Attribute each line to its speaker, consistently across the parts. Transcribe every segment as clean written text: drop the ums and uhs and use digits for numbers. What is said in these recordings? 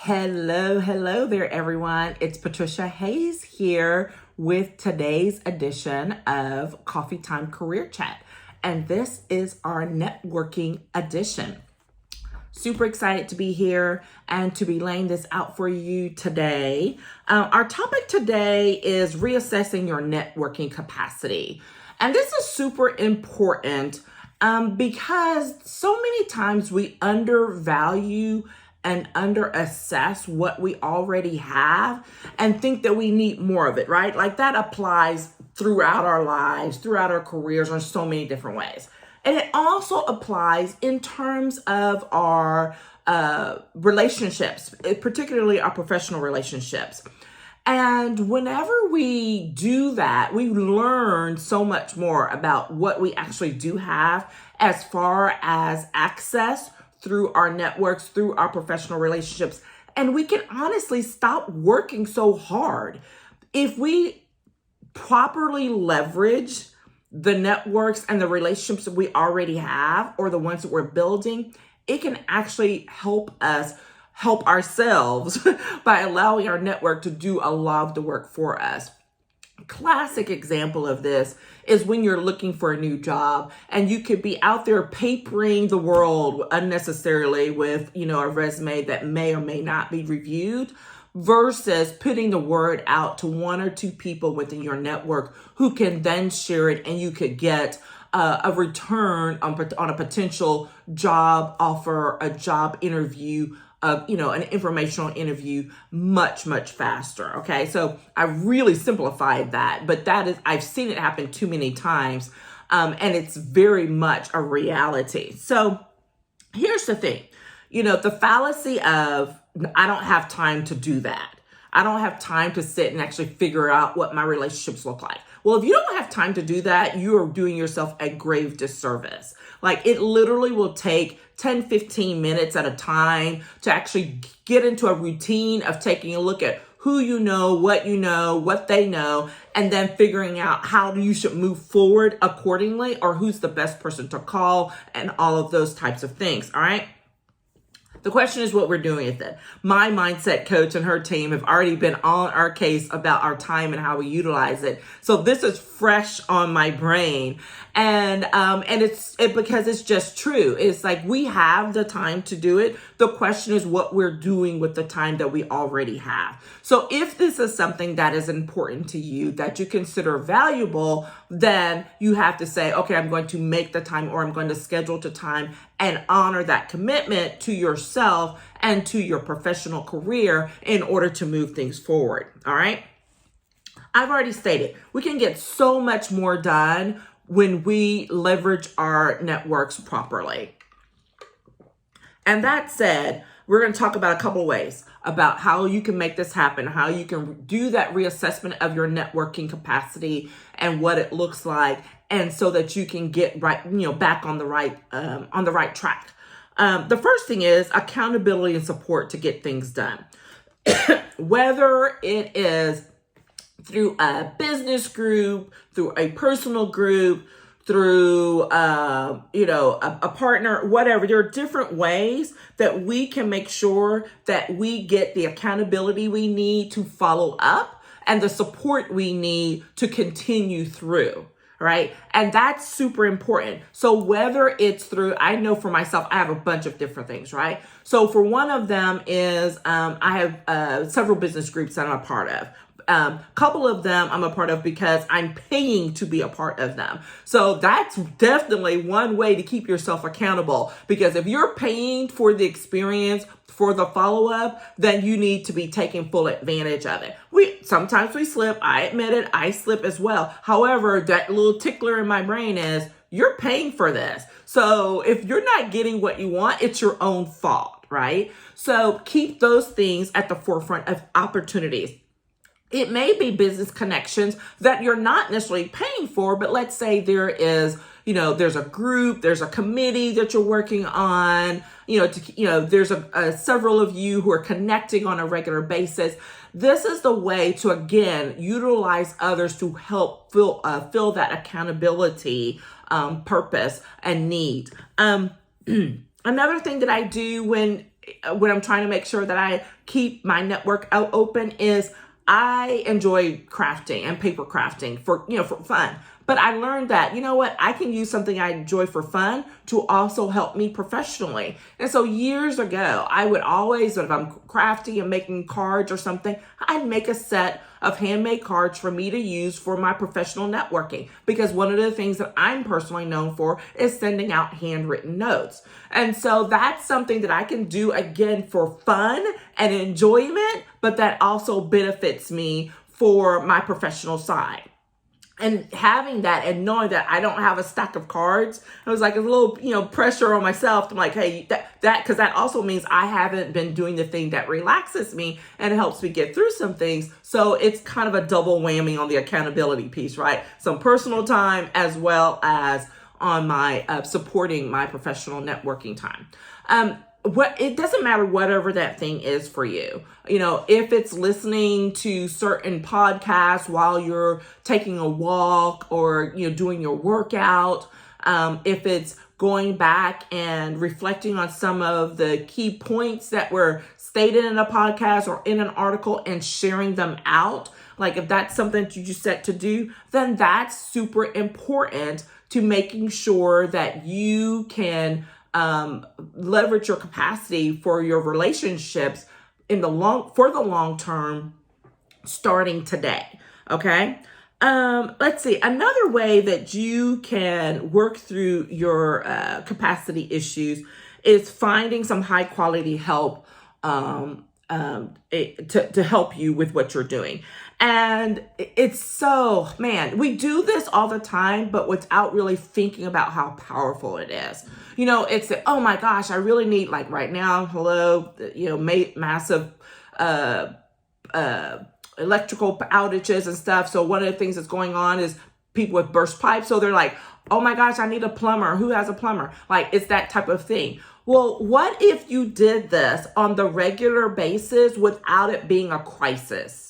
Speaker 1: Hello there, everyone. It's Patricia Hayes here with today's edition of Coffee Time Career Chat. And this is our networking edition. Super excited to be here and to be laying this out for you today. Our topic today is reassessing your networking capacity. And this is super important because so many times we undervalue and underassess what we already have and think that we need more of it, right? Like that applies throughout our lives, throughout our careers in so many different ways. And it also applies in terms of our relationships, particularly our professional relationships. And whenever we do that, we learn so much more about what we actually do have as far as access through our networks, through our professional relationships. And we can honestly stop working so hard. If we properly leverage the networks and the relationships that we already have or the ones that we're building, it can actually help us help ourselves by allowing our network to do a lot of the work for us. Classic example of this is when you're looking for a new job and you could be out there papering the world unnecessarily with, a resume that may or may not be reviewed versus putting the word out to one or two people within your network who can then share it and you could get a return on a potential job offer, a job interview, an informational interview much faster. Okay. So I really simplified that, but I've seen it happen too many times. And it's very much a reality. So here's the thing, the fallacy of, I don't have time to do that. I don't have time to sit and actually figure out what my relationships look like. Well, if you don't have time to do that, you are doing yourself a grave disservice. Like it literally will take 10, 15 minutes at a time to actually get into a routine of taking a look at who you know, what they know, and then figuring out how you should move forward accordingly or who's the best person to call and all of those types of things. All right. The question is what we're doing with it. My mindset coach and her team have already been on our case about our time and how we utilize it. So this is fresh on my brain. And it's because it's just true. It's like we have the time to do it. The question is what we're doing with the time that we already have. So if this is something that is important to you, that you consider valuable, then you have to say, okay, I'm going to make the time or I'm going to schedule the time and honor that commitment to yourself and to your professional career in order to move things forward. All right. I've already stated we can get so much more done when we leverage our networks properly. And that said, we're going to talk about a couple of ways about how you can make this happen, how you can do that reassessment of your networking capacity and what it looks like, and so that you can get back on the right track. The first thing is accountability and support to get things done. Whether it is through a business group, through a personal group, through, a partner, whatever. There are different ways that we can make sure that we get the accountability we need to follow up and the support we need to continue through. Right. And that's super important. So whether it's through, I know for myself, I have a bunch of different things. Right. So for one of them is I have several business groups that I'm a part of. Couple of them I'm a part of because I'm paying to be a part of them. So that's definitely one way to keep yourself accountable, because if you're paying for the experience, for the follow-up, then you need to be taking full advantage of it. Sometimes we slip. I admit it. I slip as well. However, that little tickler in my brain is you're paying for this. So if you're not getting what you want, it's your own fault, right? So keep those things at the forefront of opportunities. It may be business connections that you're not necessarily paying for, but let's say there is, there's a group, there's a committee that you're working on, there's several of you who are connecting on a regular basis. This is the way to, again, utilize others to help fill that accountability, purpose and need. Another thing that I do when when I'm trying to make sure that I keep my network out open is I enjoy crafting and paper crafting for fun. But I learned that, you know what, I can use something I enjoy for fun to also help me professionally. And so years ago, I would always, if I'm crafting and making cards or something, I'd make a set of handmade cards for me to use for my professional networking. Because one of the things that I'm personally known for is sending out handwritten notes. And so that's something that I can do again for fun and enjoyment, but that also benefits me for my professional side. And having that and knowing that I don't have a stack of cards, it was like a little, pressure on myself. I'm like, hey, because that also means I haven't been doing the thing that relaxes me and helps me get through some things. So it's kind of a double whammy on the accountability piece, right? Some personal time as well as on my supporting my professional networking time. It doesn't matter whatever that thing is for you. If it's listening to certain podcasts while you're taking a walk or, doing your workout, if it's going back and reflecting on some of the key points that were stated in a podcast or in an article and sharing them out, like if that's something that you just set to do, then that's super important to making sure that you can leverage your capacity for your relationships for the long term, starting today. Okay. Let's see. Another way that you can work through your capacity issues is finding some high quality help to help you with what you're doing. And it's so, man, we do this all the time, but without really thinking about how powerful it is. It's, oh my gosh, I really need, like right now, massive electrical outages and stuff. So one of the things that's going on is people with burst pipes. So they're like, oh my gosh, I need a plumber. Who has a plumber? Like, it's that type of thing. Well, what if you did this on the regular basis without it being a crisis?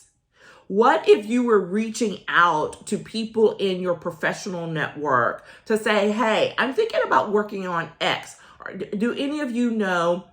Speaker 1: What if you were reaching out to people in your professional network to say, hey, I'm thinking about working on X. Or do any of you know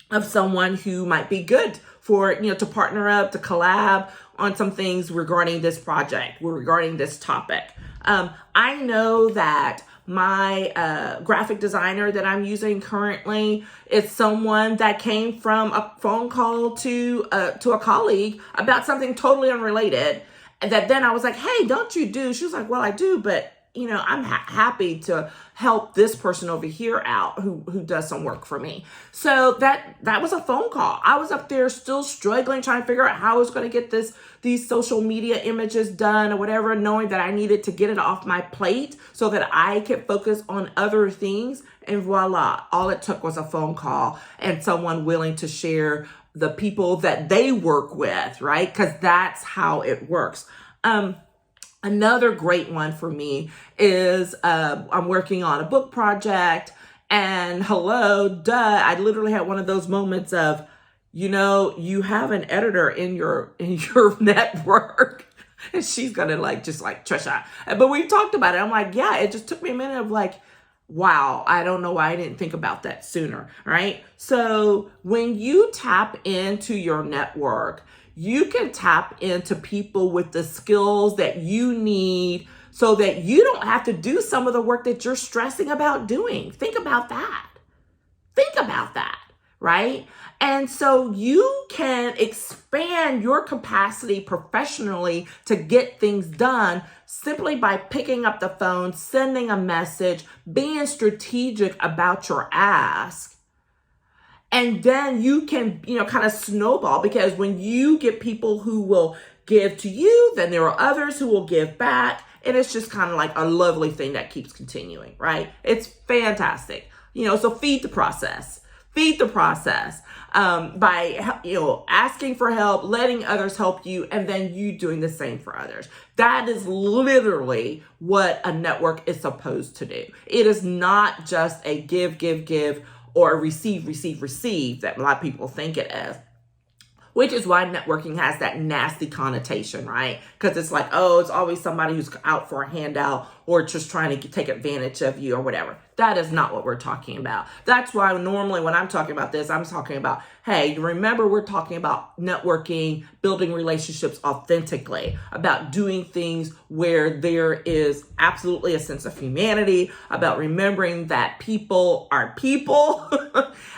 Speaker 1: of someone who might be good for, to partner up, to collab on some things regarding this project, regarding this topic? I know that my graphic designer that I'm using currently is someone that came from a phone call to a colleague about something totally unrelated. And that then I was like, hey, don't you do? She was like, well, I do, but I'm happy to help this person over here out who does some work for me. So that was a phone call. I was up there still struggling, trying to figure out how I was going to get these social media images done or whatever, knowing that I needed to get it off my plate so that I could focus on other things. And voila, all it took was a phone call and someone willing to share the people that they work with, right? Because that's how it works. Another great one for me is I'm working on a book project, and I literally had one of those moments of, you have an editor in your network, and she's gonna just Trisha. But we talked about it. I'm like, yeah, it just took me a minute of like, wow, I don't know why I didn't think about that sooner, right? So when you tap into your network, you can tap into people with the skills that you need so that you don't have to do some of the work that you're stressing about doing. Think about that. Right? And so you can expand your capacity professionally to get things done simply by picking up the phone, sending a message, being strategic about your ask. And then you can, kind of snowball, because when you get people who will give to you, then there are others who will give back. And it's just kind of like a lovely thing that keeps continuing, right? It's fantastic. So feed the process by, asking for help, letting others help you, and then you doing the same for others. That is literally what a network is supposed to do. It is not just a give, or receive that a lot of people think it is. which is why networking has that nasty connotation, right? Because it's like, oh, it's always somebody who's out for a handout or just trying to take advantage of you or whatever. That is not what we're talking about. That's why normally when I'm talking about this, I'm talking about, hey, remember we're talking about networking, building relationships authentically, about doing things where there is absolutely a sense of humanity, about remembering that people are people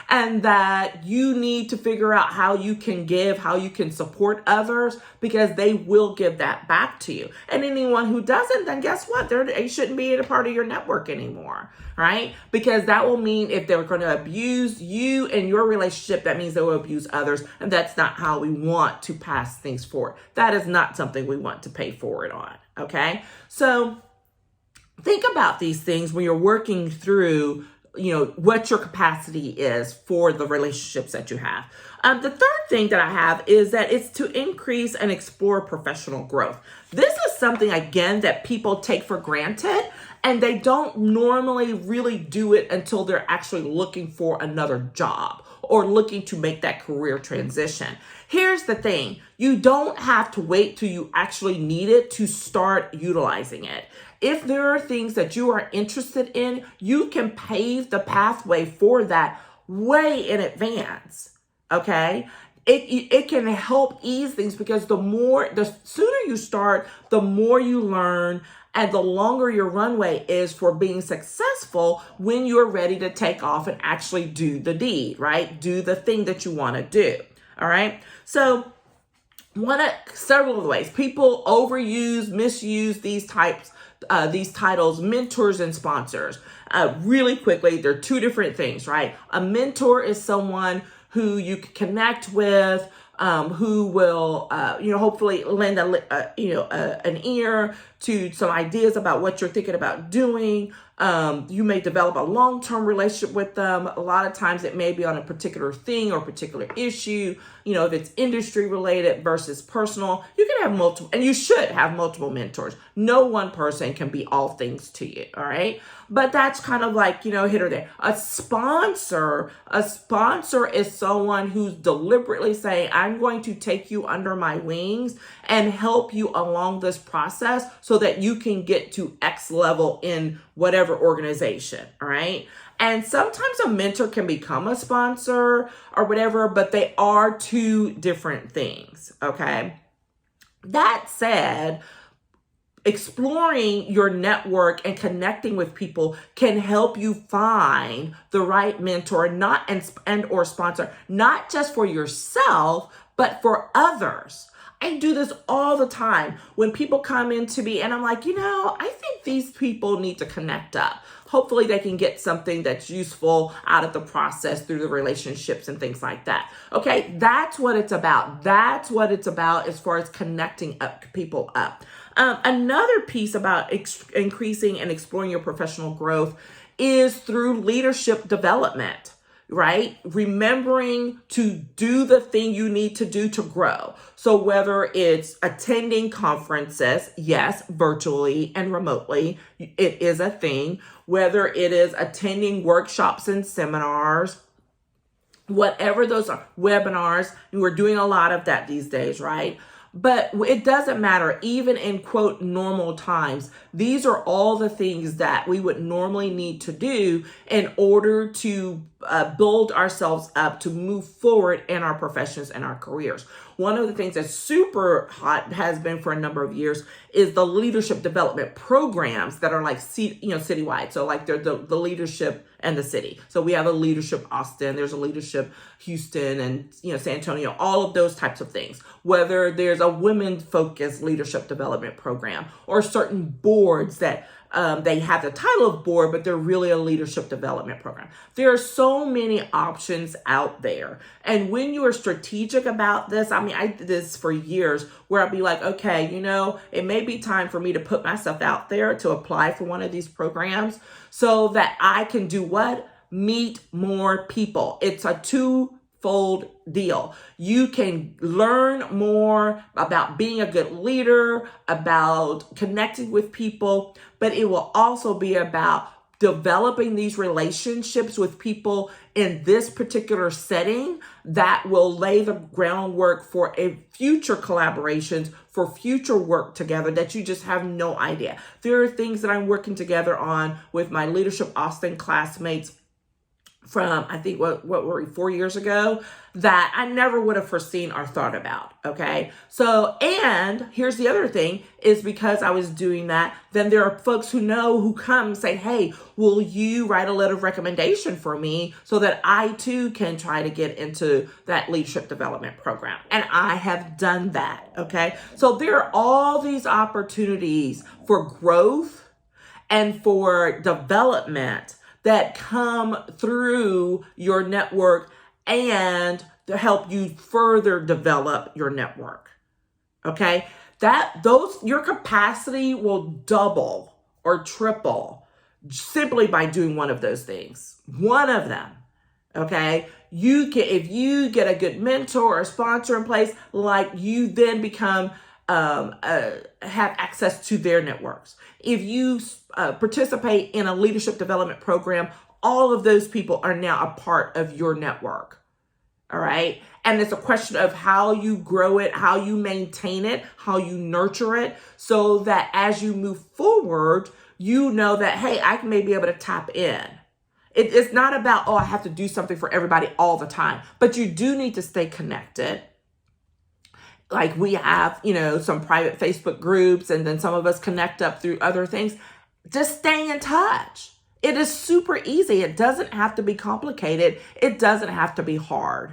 Speaker 1: and that you need to figure out how you can give, how you can support others, because they will give that back to you. And anyone who doesn't, then guess what? They shouldn't be a part of your network anymore, right? Because that will mean if they're going to abuse you and your relationship, that means they will abuse others. And that's not how we want to pass things forward. That is not something we want to pay forward on, okay? So think about these things when you're working through what your capacity is for the relationships that you have. The third thing that I have is that it's to increase and explore professional growth. This is something, again, that people take for granted, and they don't normally really do it until they're actually looking for another job or looking to make that career transition. Here's the thing. You don't have to wait till you actually need it to start utilizing it. If there are things that you are interested in, you can pave the pathway for that way in advance, okay? It can help ease things because the sooner you start, the more you learn, and the longer your runway is for being successful when you're ready to take off and actually do the deed, right? Do the thing that you want to do, all right? So several of the ways people overuse, misuse these titles, mentors and sponsors. Really quickly, they're two different things, right? A mentor is someone who you can connect with, who will, hopefully lend an ear to some ideas about what you're thinking about doing. You may develop a long-term relationship with them. A lot of times it may be on a particular thing or particular issue. If it's industry related versus personal, you can have multiple, and you should have multiple mentors. No one person can be all things to you. All right. But that's kind of like, hit or there. A sponsor is someone who's deliberately saying, I'm going to take you under my wings and help you along this process so that you can get to X level in whatever organization, all right? And sometimes a mentor can become a sponsor or whatever, but they are two different things, okay? That said, exploring your network and connecting with people can help you find the right mentor, and or sponsor, not just for yourself, but for others. I do this all the time when people come into me and I'm like, I think these people need to connect up. Hopefully they can get something that's useful out of the process through the relationships and things like that. Okay, that's what it's about. That's what it's about as far as connecting people up. Another piece about increasing and exploring your professional growth is through leadership development, right? Remembering to do the thing you need to do to grow. So whether it's attending conferences, yes, virtually and remotely, it is a thing. Whether it is attending workshops and seminars, whatever those are, webinars, and we're doing a lot of that these days, right? But it doesn't matter, even in quote normal times. These are all the things that we would normally need to do in order to build ourselves up to move forward in our professions and our careers. One of the things that's super hot, has been for a number of years, is the leadership development programs that are like citywide. So like they're the leadership and the city. So we have a leadership Austin, there's a leadership Houston and San Antonio, all of those types of things. Whether there's a women-focused leadership development program or certain boards that they have the title of board, but they're really a leadership development program. There are so many options out there. And when you are strategic about this, I did this for years where I'd be like, okay, it may be time for me to put myself out there to apply for one of these programs so that I can do what? Meet more people. It's a twofold deal. You can learn more about being a good leader, about connecting with people, but it will also be about developing these relationships with people in this particular setting that will lay the groundwork for a future collaborations, for future work together that you just have no idea. There are things that I'm working together on with my Leadership Austin classmates from, I think, what were we, 4 years ago, that I never would have foreseen or thought about, okay? So, and here's the other thing, is because I was doing that, then there are folks who come and say, hey, will you write a letter of recommendation for me so that I too can try to get into that leadership development program? And I have done that, okay? So there are all these opportunities for growth and for development that come through your network and to help you further develop your network. Okay? Your capacity will double or triple simply by doing one of those things. One of them. Okay? If you get a good mentor or sponsor in place, like, you then become have access to their networks. If you participate in a leadership development program, all of those people are now a part of your network. All right. And it's a question of how you grow it, how you maintain it, how you nurture it, so that as you move forward, you know that, hey, I may be able to tap in. It's not about, I have to do something for everybody all the time, but you do need to stay connected. Like, we have, some private Facebook groups, and then some of us connect up through other things. Just stay in touch. It is super easy. It doesn't have to be complicated. It doesn't have to be hard.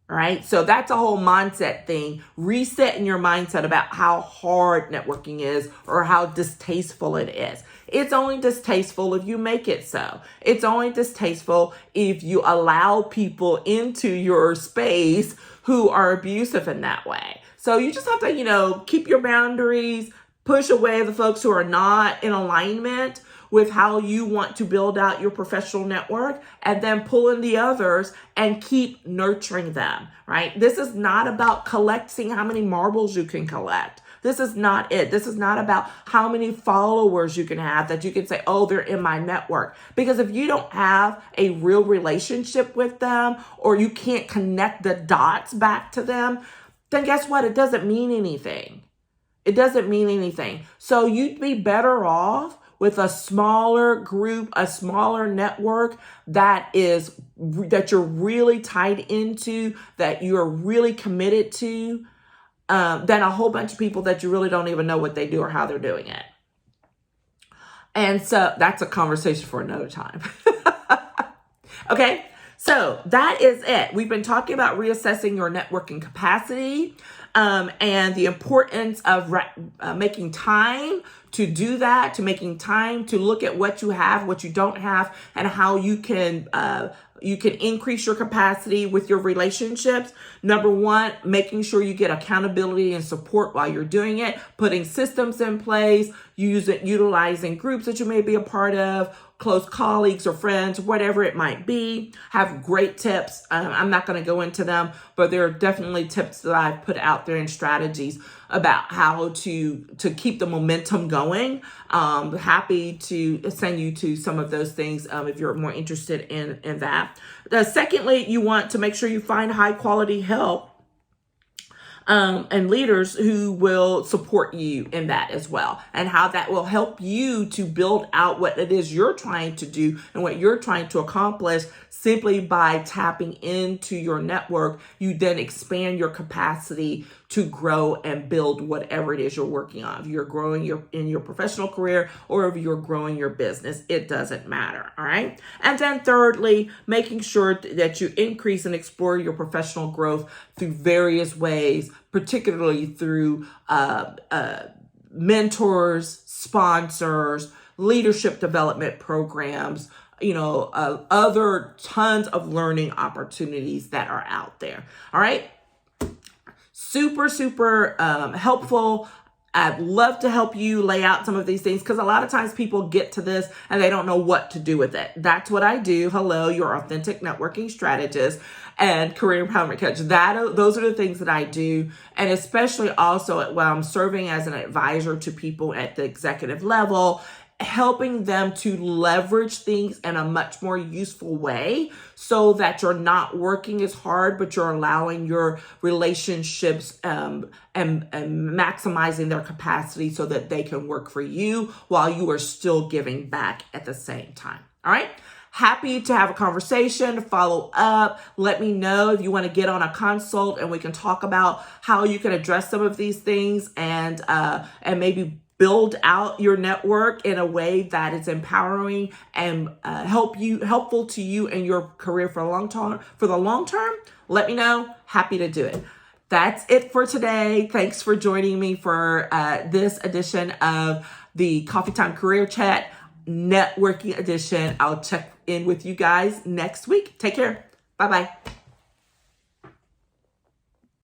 Speaker 1: All right. So that's a whole mindset thing. Resetting your mindset about how hard networking is or how distasteful it is. It's only distasteful if you make it so. It's only distasteful if you allow people into your space who are abusive in that way. So you just have to, keep your boundaries, push away the folks who are not in alignment with how you want to build out your professional network, and then pull in the others and keep nurturing them, right? This is not about collecting how many marbles you can collect. This is not it. This is not about how many followers you can have that you can say, oh, they're in my network. Because if you don't have a real relationship with them, or you can't connect the dots back to them, then guess what? It doesn't mean anything. It doesn't mean anything. So you'd be better off with a smaller group, a smaller network that you're really tied into, that you're really committed to, than a whole bunch of people that you really don't even know what they do or how they're doing it. And so that's a conversation for another time. Okay. So that is it. We've been talking about reassessing your networking capacity, and the importance of making time to do that, to making time to look at what you have, what you don't have, and how you can increase your capacity with your relationships. Number one, making sure you get accountability and support while you're doing it, putting systems in place, utilizing groups that you may be a part of, close colleagues or friends, whatever it might be. Have great tips. I'm not going to go into them, but there are definitely tips that I've put out there and strategies about how to keep the momentum going. Happy to send you to some of those things if you're more interested in that. Secondly, you want to make sure you find high quality help and leaders who will support you in that as well, and how that will help you to build out what it is you're trying to do and what you're trying to accomplish. Simply by tapping into your network, you then expand your capacity to grow and build whatever it is you're working on. If you're growing in your professional career, or if you're growing your business, it doesn't matter. All right. And then thirdly, making sure that you increase and explore your professional growth through various ways, particularly through mentors, sponsors, leadership development programs, other tons of learning opportunities that are out there. All right. Super, super helpful. I'd love to help you lay out some of these things, because a lot of times people get to this and they don't know what to do with it. That's what I do. Hello, your authentic networking strategist and career empowerment coach. Those are the things that I do. And especially also while I'm serving as an advisor to people at the executive level, helping them to leverage things in a much more useful way so that you're not working as hard, but you're allowing your relationships and maximizing their capacity so that they can work for you while you are still giving back at the same time. All right. Happy to have a conversation, follow up. Let me know if you want to get on a consult and we can talk about how you can address some of these things and maybe build out your network in a way that is empowering and helpful to you and your career for the long term. Let me know. Happy to do it. That's it for today. Thanks for joining me for this edition of the Coffee Time Career Chat Networking Edition. I'll check in with you guys next week. Take care. Bye-bye.